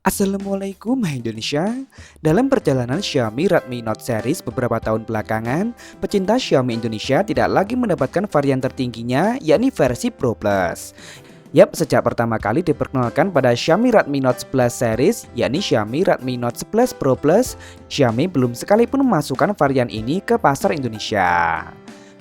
Assalamualaikum hai Indonesia. Dalam perjalanan Xiaomi Redmi Note series beberapa tahun belakangan, pecinta Xiaomi Indonesia tidak lagi mendapatkan varian tertingginya, yakni versi Pro Plus. Yap, sejak pertama kali diperkenalkan pada Xiaomi Redmi Note 11 series, yakni Xiaomi Redmi Note 11 Pro Plus, Xiaomi belum sekalipun memasukkan varian ini ke pasar Indonesia.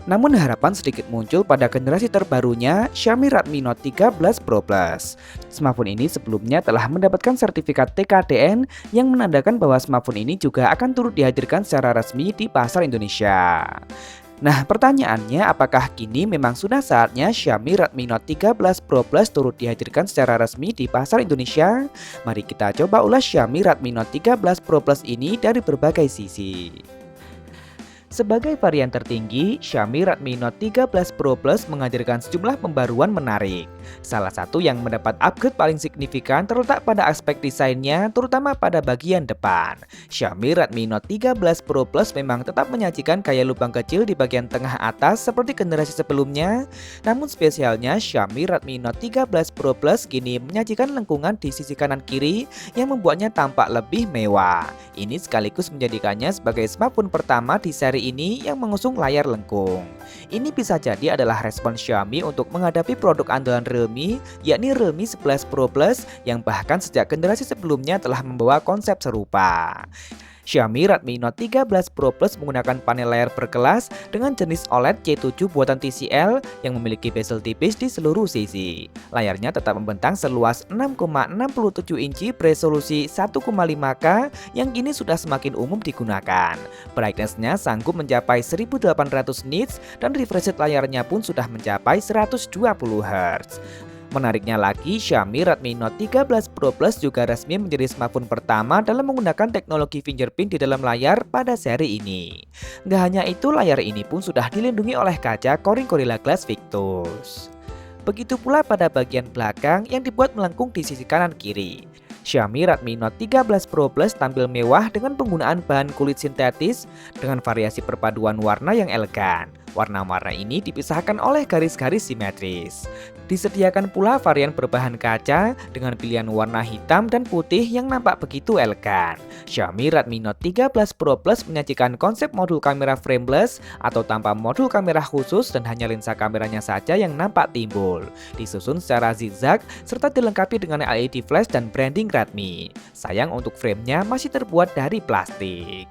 Namun harapan sedikit muncul pada generasi terbarunya Xiaomi Redmi Note 13 Pro Plus. Smartphone ini sebelumnya telah mendapatkan sertifikat TKDN yang menandakan bahwa smartphone ini juga akan turut dihadirkan secara resmi di pasar Indonesia. Nah, pertanyaannya apakah kini memang sudah saatnya Xiaomi Redmi Note 13 Pro Plus turut dihadirkan secara resmi di pasar Indonesia? Mari kita coba ulas Xiaomi Redmi Note 13 Pro Plus ini dari berbagai sisi. Sebagai varian tertinggi, Xiaomi Redmi Note 13 Pro Plus menghadirkan sejumlah pembaruan menarik. Salah satu yang mendapat upgrade paling signifikan terletak pada aspek desainnya, terutama pada bagian depan. Xiaomi Redmi Note 13 Pro Plus memang tetap menyajikan gaya lubang kecil di bagian tengah atas seperti generasi sebelumnya. Namun spesialnya Xiaomi Redmi Note 13 Pro Plus kini menyajikan lengkungan di sisi kanan kiri yang membuatnya tampak lebih mewah. Ini sekaligus menjadikannya sebagai smartphone pertama di seri ini yang mengusung layar lengkung. Ini bisa jadi adalah respon Xiaomi untuk menghadapi produk andalan Realme, yakni Realme 11 Pro Plus yang bahkan sejak generasi sebelumnya telah membawa konsep serupa. Xiaomi Redmi Note 13 Pro Plus menggunakan panel layar berkelas dengan jenis OLED C7 buatan TCL yang memiliki bezel tipis di seluruh sisi. Layarnya tetap membentang seluas 6,67 inci beresolusi 1,5K yang kini sudah semakin umum digunakan. Brightness-nya sanggup mencapai 1800 nits dan refresh rate layarnya pun sudah mencapai 120 Hz. Menariknya lagi, Xiaomi Redmi Note 13 Pro Plus juga resmi menjadi smartphone pertama dalam menggunakan teknologi fingerprint di dalam layar pada seri ini. Nggak hanya itu, layar ini pun sudah dilindungi oleh kaca Corning Gorilla Glass Victus. Begitu pula pada bagian belakang yang dibuat melengkung di sisi kanan kiri. Xiaomi Redmi Note 13 Pro Plus tampil mewah dengan penggunaan bahan kulit sintetis dengan variasi perpaduan warna yang elegan. Warna-warna ini dipisahkan oleh garis-garis simetris. Disediakan pula varian berbahan kaca dengan pilihan warna hitam dan putih yang nampak begitu elegan. Xiaomi Redmi Note 13 Pro Plus menyajikan konsep modul kamera frameless atau tanpa modul kamera khusus dan hanya lensa kameranya saja yang nampak timbul. Disusun secara zigzag serta dilengkapi dengan LED flash dan branding Redmi. Sayang untuk framenya masih terbuat dari plastik.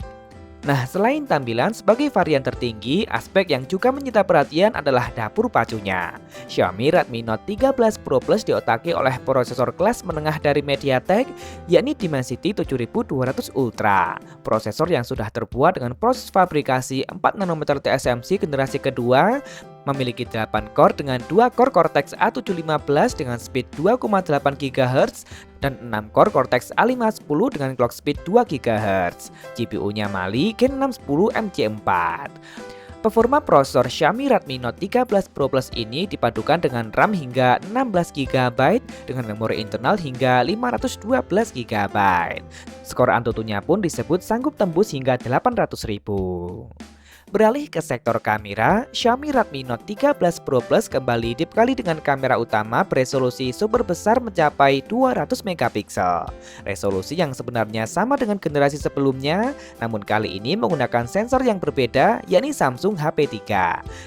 Nah, selain tampilan sebagai varian tertinggi, aspek yang juga menyita perhatian adalah dapur pacunya. Xiaomi Redmi Note 13 Pro Plus diotaki oleh prosesor kelas menengah dari MediaTek, yakni Dimensity 7200 Ultra. Prosesor yang sudah terbuat dengan proses fabrikasi 4 nanometer TSMC generasi kedua, memiliki 8 core dengan 2 core Cortex A715 dengan speed 2,8 GHz dan 6 core Cortex A510 dengan clock speed 2 GHz. GPU-nya Mali Gen 610 MC4. Performa prosesor Xiaomi Redmi Note 13 Pro Plus ini dipadukan dengan RAM hingga 16 GB dengan memori internal hingga 512 GB. Skor Antutunya pun disebut sanggup tembus hingga 800.000. Beralih ke sektor kamera, Xiaomi Redmi Note 13 Pro Plus kembali dibekali dengan kamera utama beresolusi super besar mencapai 200 megapiksel. Resolusi yang sebenarnya sama dengan generasi sebelumnya, namun kali ini menggunakan sensor yang berbeda, yakni Samsung HP3.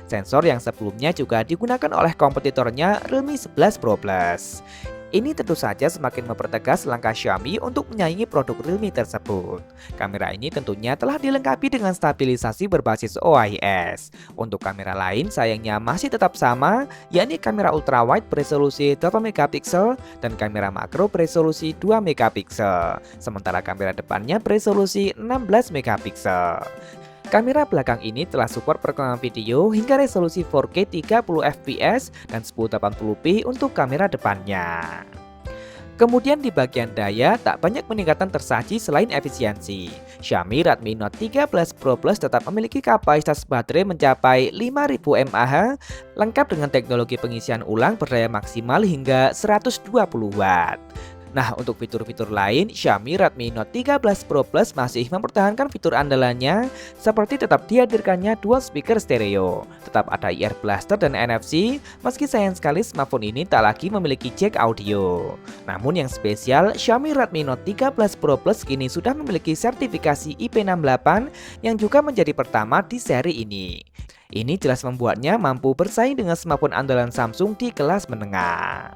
Sensor yang sebelumnya juga digunakan oleh kompetitornya Realme 11 Pro Plus. Ini tentu saja semakin mempertegas langkah Xiaomi untuk menyaingi produk Realme tersebut. Kamera ini tentunya telah dilengkapi dengan stabilisasi berbasis OIS. Untuk kamera lain sayangnya masih tetap sama, yakni kamera ultrawide beresolusi 8 megapiksel dan kamera makro beresolusi 2 megapiksel. Sementara kamera depannya beresolusi 16 megapiksel. Kamera belakang ini telah support perekaman video hingga resolusi 4K 30fps dan 1080p untuk kamera depannya. Kemudian di bagian daya, tak banyak peningkatan tersaji selain efisiensi. Xiaomi Redmi Note 13 Pro Plus tetap memiliki kapasitas baterai mencapai 5000 mAh, lengkap dengan teknologi pengisian ulang berdaya maksimal hingga 120 Watt. Nah, untuk fitur-fitur lain, Xiaomi Redmi Note 13 Pro Plus masih mempertahankan fitur andalannya seperti tetap dihadirkannya dual speaker stereo, tetap ada ear blaster dan NFC, meski sayang sekali smartphone ini tak lagi memiliki jack audio. Namun yang spesial, Xiaomi Redmi Note 13 Pro Plus kini sudah memiliki sertifikasi IP68 yang juga menjadi pertama di seri ini. Ini jelas membuatnya mampu bersaing dengan smartphone andalan Samsung di kelas menengah.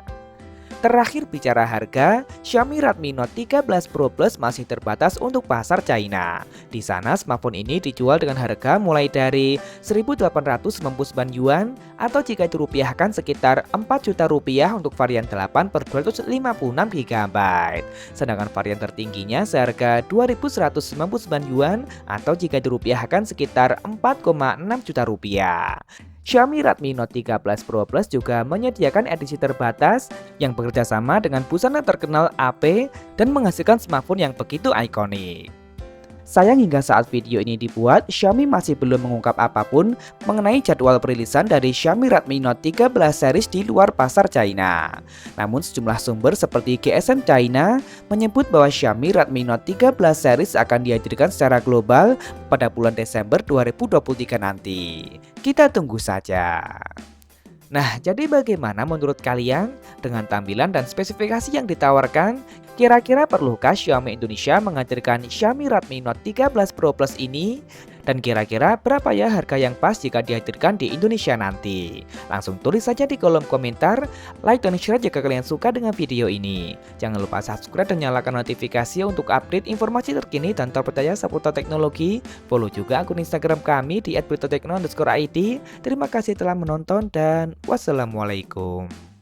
Terakhir bicara harga, Xiaomi Redmi Note 13 Pro Plus masih terbatas untuk pasar China. Di sana smartphone ini dijual dengan harga mulai dari 1.899 yuan atau jika dirupiahkan sekitar 4 juta rupiah untuk varian 8 per 256 GB. Sedangkan varian tertingginya seharga 2.199 yuan atau jika dirupiahkan sekitar 4,6 juta rupiah. Xiaomi Redmi Note 13 Pro Plus juga menyediakan edisi terbatas yang bekerja sama dengan busana terkenal AP dan menghasilkan smartphone yang begitu ikonik. Sayang hingga saat video ini dibuat, Xiaomi masih belum mengungkap apapun mengenai jadwal perilisan dari Xiaomi Redmi Note 13 series di luar pasar China. Namun sejumlah sumber seperti GSM China menyebut bahwa Xiaomi Redmi Note 13 series akan dihadirkan secara global pada bulan Desember 2023 nanti. Kita tunggu saja. Nah, jadi bagaimana menurut kalian dengan tampilan dan spesifikasi yang ditawarkan? Kira-kira perlukah Xiaomi Indonesia menghadirkan Xiaomi Redmi Note 13 Pro Plus ini? Dan kira-kira berapa ya harga yang pas jika dihadirkan di Indonesia nanti? Langsung tulis saja di kolom komentar, like dan share jika kalian suka dengan video ini. Jangan lupa subscribe dan nyalakan notifikasi untuk update informasi terkini dan terpercaya seputar teknologi. Follow juga akun Instagram kami di @britotekno_id. Terima kasih telah menonton dan wassalamualaikum.